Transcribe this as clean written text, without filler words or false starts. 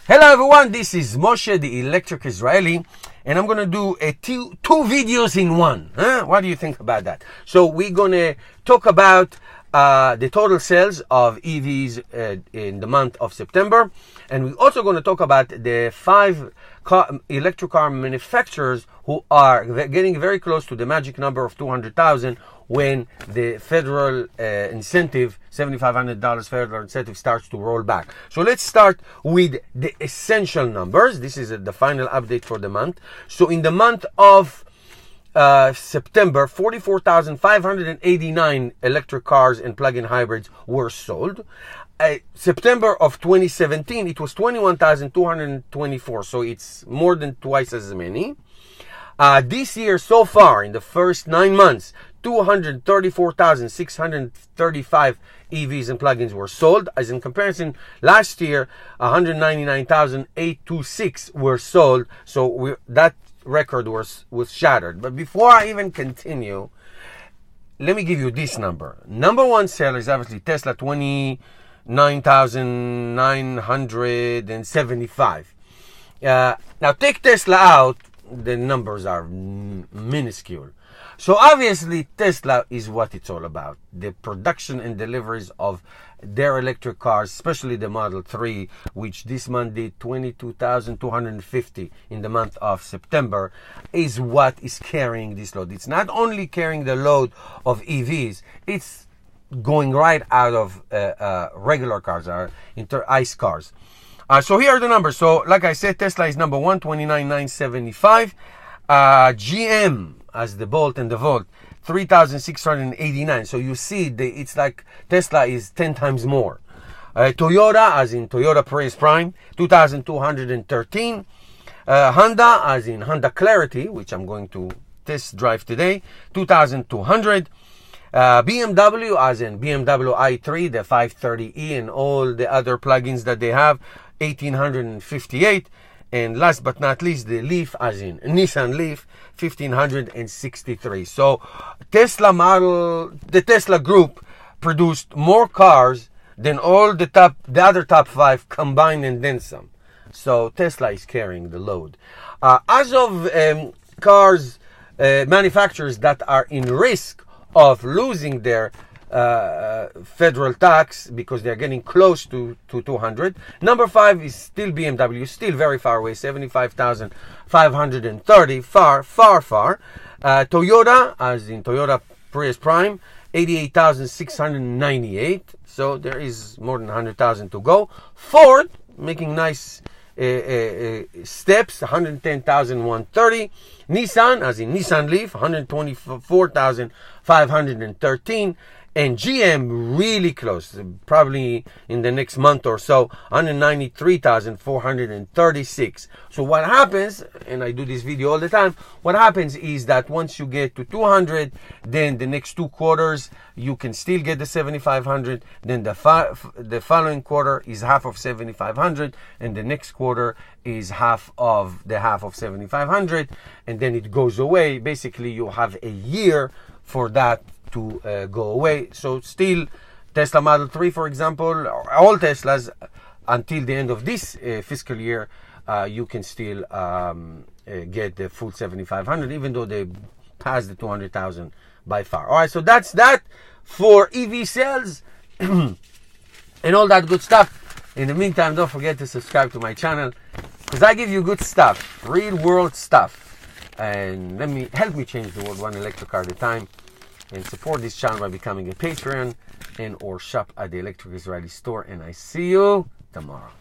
Hello everyone, this is Moshe, the Electric Israeli, and I'm going to do two videos in one. What do you think about that? So we're going to talk about the total sales of EVs in the month of September, and we're also going to talk about the 5 electric car manufacturers who are getting very close to the magic number of 200,000 when the federal incentive, $7,500 federal incentive, starts to roll back. So let's start with the essential numbers. This is the final update for the month. So in the month of September, 44,589 electric cars and plug-in hybrids were sold. September of 2017, it was 21,224, so it's more than twice as many. This year so far, in the first 9 months, 234,635 EVs and plugins were sold. As in comparison, last year, 199,826 were sold. So that record was shattered. But before I even continue, let me give you this number. Number one seller is obviously Tesla, 29,975. Now take Tesla out, the numbers are minuscule. So obviously Tesla is what it's all about. The production and deliveries of their electric cars, especially the Model 3, which this month did 22,250 in the month of September, is what is carrying this load. It's not only carrying the load of EVs, it's going right out of regular cars, ICE cars. So here are the numbers. So like I said, Tesla is number one, 29,975. GM as the Bolt and the Volt, 3,689. So you see, it's like Tesla is 10 times more. Toyota, as in Toyota Prius Prime, 2,213. Honda, as in Honda Clarity, which I'm going to test drive today, 2,200. BMW, as in BMW i3, the 530e, and all the other plugins that they have, 1,858. And last but not least, the Leaf, as in Nissan Leaf, 1,563. So the Tesla group produced more cars than all the other top 5 combined and then some. So Tesla is carrying the load. As of cars manufacturers that are in risk of losing their federal tax because they're getting close to 200. Number 5 is still BMW, still very far away, 75,530, far. Toyota, as in Toyota Prius Prime, 88,698. So there is more than 100,000 to go. Ford making nice steps, 110,130. Nissan, as in Nissan Leaf, 124,513. And GM really close, probably in the next month or so, 193,436. So what happens, and I do this video all the time, what happens is that once you get to 200, then the next 2 quarters, you can still get the 7,500. Then the following quarter is half of 7,500. And the next quarter is half of 7,500. And then it goes away. Basically, you have a year for that to go away. So still, Tesla Model 3, for example, all Teslas until the end of this fiscal year, you can still get the full 7,500, even though they passed the 200,000 by far. All right, so that's that for EV sales and all that good stuff. In the meantime, don't forget to subscribe to my channel because I give you good stuff, real world stuff, and help me change the world one electric car at a time. And support this channel by becoming a Patreon and or shop at the Electric Israeli store. And I see you tomorrow.